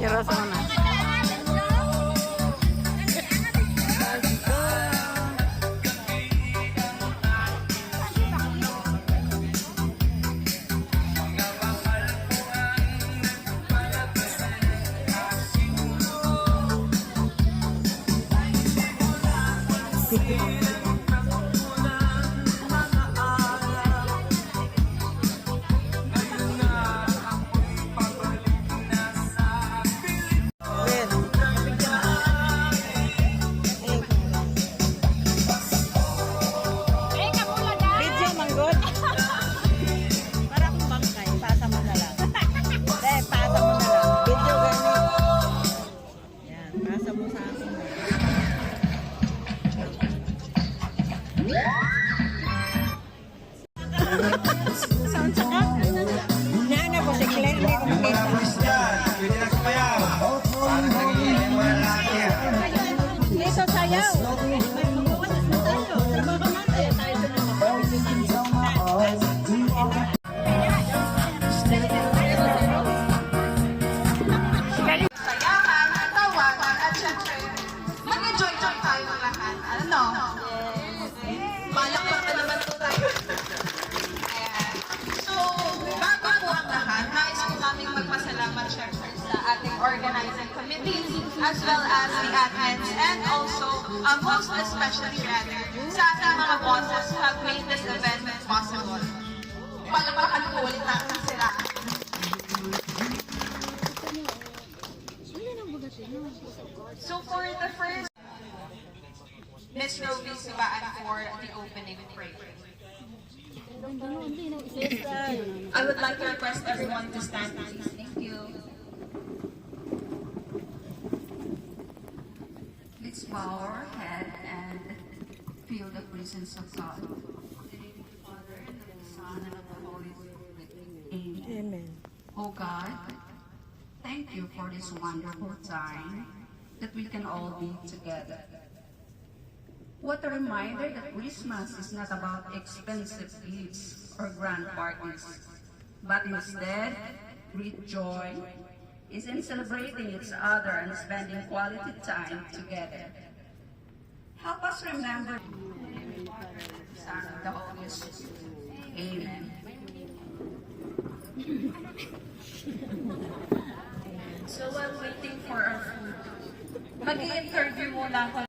Kira sana. Organizing committee as well as the admins and also most especially rather sa ating mga bosses who have made this event possible. Palakpakan po ulit natin sila. So for the first, Ms. Roby Subaan for the opening prayer. I would like to request everyone to stand, please. Thank you. Let's bow our head and feel the presence of God. In the name of the Father, and of the Son, and of the Holy Spirit. Amen. Amen. Oh God, thank you for this wonderful time that we can all be together. What a reminder that Christmas is not about expensive gifts or grand parties, but instead, great joy is in celebrating each other and spending quality time together. Help us remember the Son of the Holy Spirit. Amen. So while waiting for our food, mag-i-interview muna ako.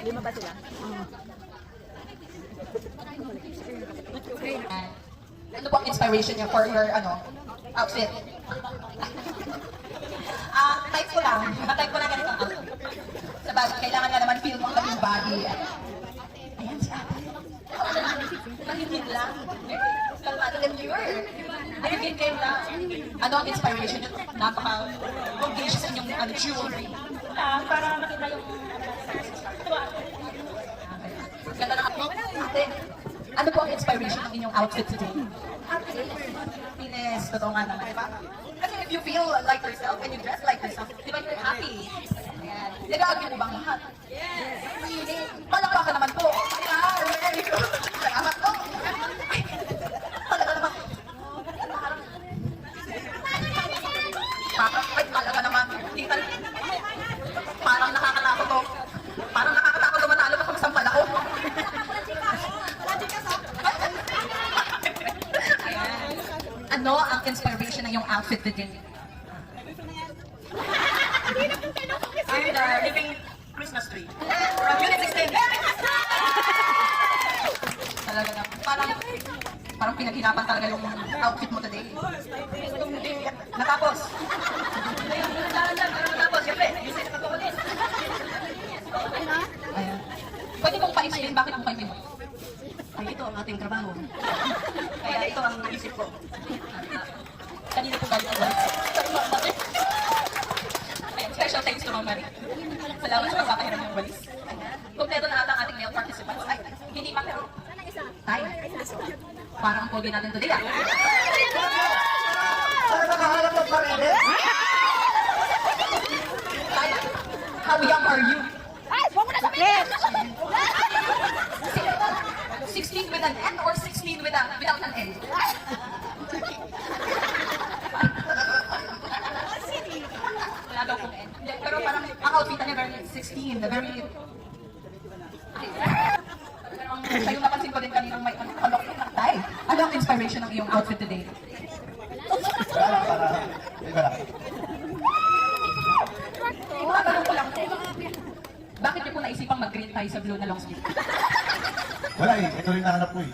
Lima ba sila? Ano po ang inspiration niya for your outfit? Type ko lang. Type ko lang ganito ang outfit. Sa bagay, kailangan nga naman feel mo ang yung body. Ayan si Ate. Mahigit lang. Kalmado and pure. Mahigit kayo lang. Ano ang inspiration niyo? Napaka-audacious inyong jewelry. Para makita yung ganda ng ate. Ano po ang inspiration ng inyong outfit today? Happiness. Totoo nga naman, diba? Kasi if you feel like yourself and you dress like yourself, di ba you're happy? Ayan. Nag-aagyo mo bang lahat? Yes! Palakpakan naman po. Ayan! Very good! Salamat po! Talaga naman. Talaga naman. Parang nakakatakot to. Parang nakakatakot tumatalo pa kung sampal ako. Ano ang inspiration ng iyong outfit today? I'm the living Christmas tree. From Unit 16. talaga na parang pinaghirapan talaga yung outfit mo today. Natapos. Natapos, syempre. Ayan. Pwede kong pa-explain bakit mo kayo mo? Ay, ito ang ating trabaho. Kaya ito ang naisip ko. Kanina po galing ako. Ayan, special thanks to Mama Marie. Salamat sa pagpapahiram ng walis. Kompleto na ata ang ating male participants. Ay, hindi pa pero. Tayo. Parang ang pogi natin today, ah. Nakahanap ng parede? Tayo. How young are you? Ay, huwag mo na sabihin! 16 with an N or 16 without an N? Wala daw kong N. Hindi, pero parang ang outfit niya very 16, the very... Pero yung napansin ko din kaninang may alok na tayo. Ano ang inspiration ng iyong outfit today? Matanong ko lang, bakit niyo po naisipang mag-green tie sa blue na long sleeve? Wala eh, ito rin nahanap ko eh.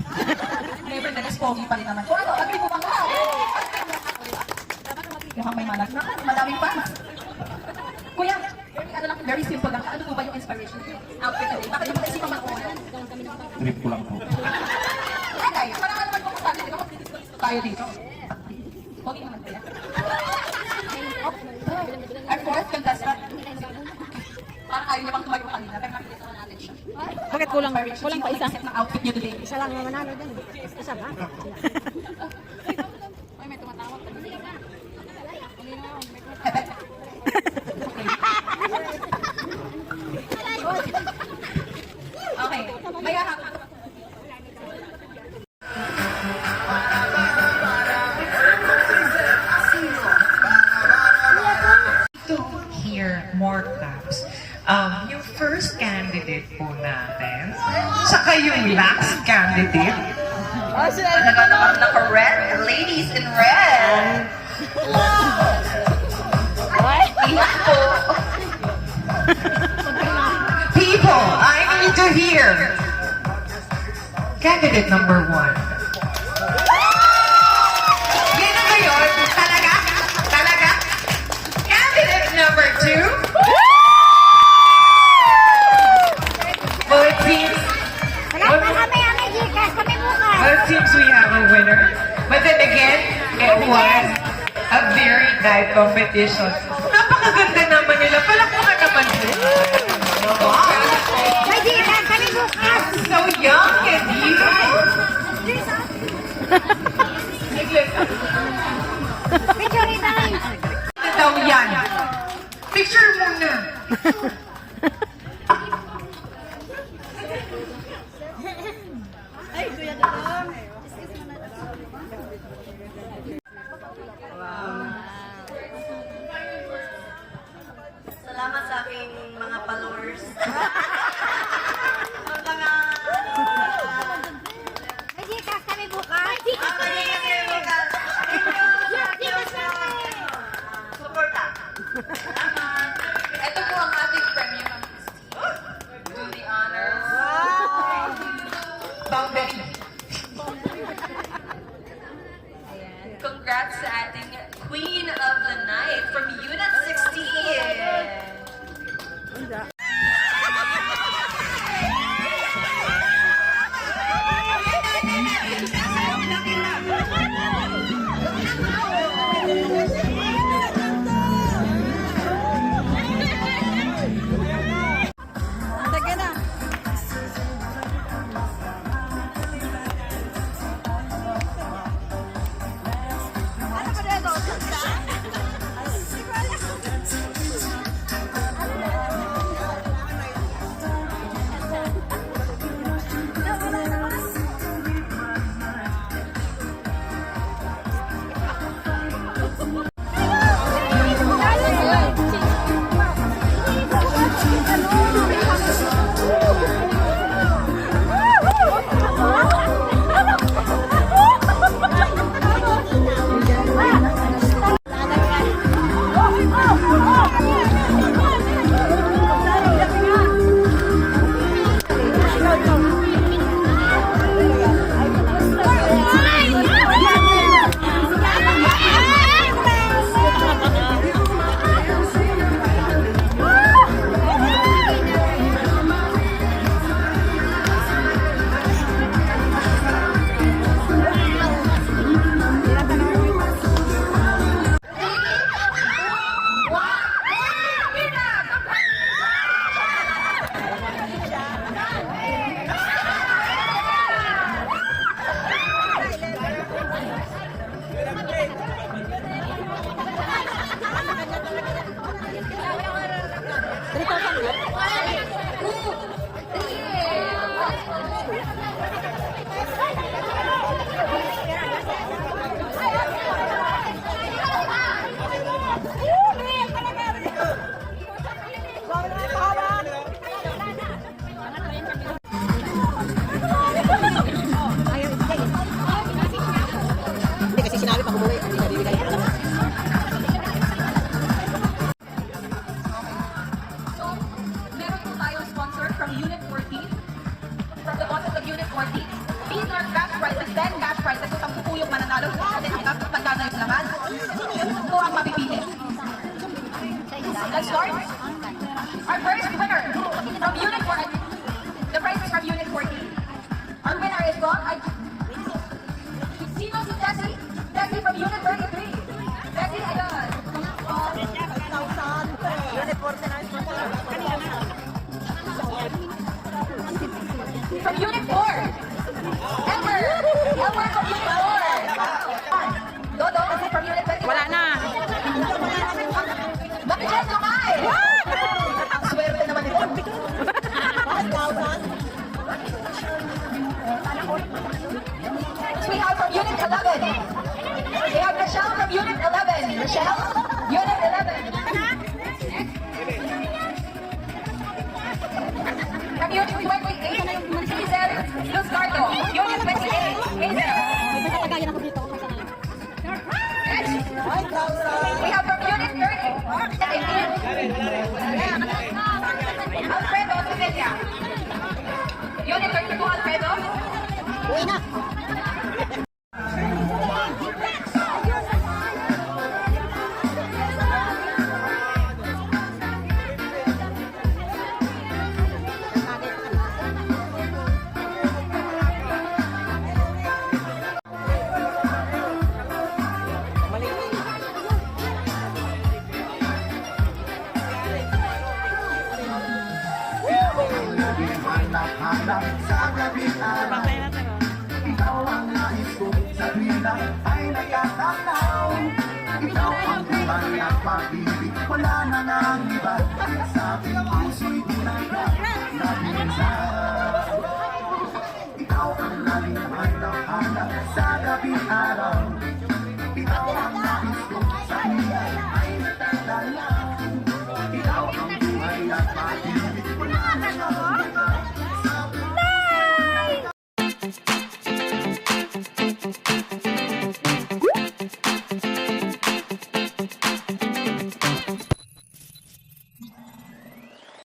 Nevertheless, pogi pa rin naman. O ano, agree mo bang lahat? Mukhang may malag na, madaming pa. Kuya, ano lang, very simple lang. Ano po ba yung inspiration niyo? Outfit today? Bakit niyo po naisipang mag-order? Trip ko lang po. Ay, parang ano naman po kung dito, tayo dito. Pogi naman kaya. Our fourth contestant. Parang ayaw niya bang tumayo kanina, pero nakikita na natin siya. Bakit kulang pa isa? Ng outfit niyo today. Isa lang naman manalo din. Isa ba? Ay, may tumatawag. Okay, may ahak. To hear more claps. Yung first candidate po natin, saka yung last candidate. Talaga naman naka-red. Ladies in red. Iyak po. People, I need to hear. Candidate number 1. Yan na ba yun? Talaga? Talaga? Candidate number 2. Well, it seems, we have a winner. But then again, it was a very tight competition. Napakaganda naman nila. Palakpakan naman sila. Wow! So young and beautiful. Ano daw yan? Picture muna. Salamat sa aking mga followers. Ito po ang ating premium. Do the honors. Boundary. Congrats sa ating Queen of the Night from Unit 16. Hindi kasi sinabi pag umuwi, hindi na bibigay. So, meron po tayong sponsor from Unit 14. From the bosses of Unit 14. These are cash prizes, 10 cash prizes. So, 10 po yung mananalo. At pagka na yung laman, yun po ang mapipili. Let's start. Our first winner from Unit 14. The prize is from Unit 14. Our winner is gone. Sino si Jessie? Jessie from Unit 33. Jessie, ayun. From Unit 4. Elmer. Elmer from Unit 4. Dodo from Unit 21. Wala na. Bakit dyan kamay? Ang swerte naman ito. We have from Unit 11. We have Rochelle from Unit 11. Rochelle, Unit 11. From Unit 28, Hazel Luzgardo. Unit 28, Hazel. May tatagayan ako dito. We have from Unit 30, Alfredo Sevilla. Unit 32, Alfredo. Uwi na. Hanap sa gabi araw. Ikaw ang nais ko sa tuwina ay nagkakanaw. Ikaw ang buhay at pag-ibig, wala na nang iba. Sa aking puso'y bulaga na binigay. Ikaw ang laging hanap sa gabi araw.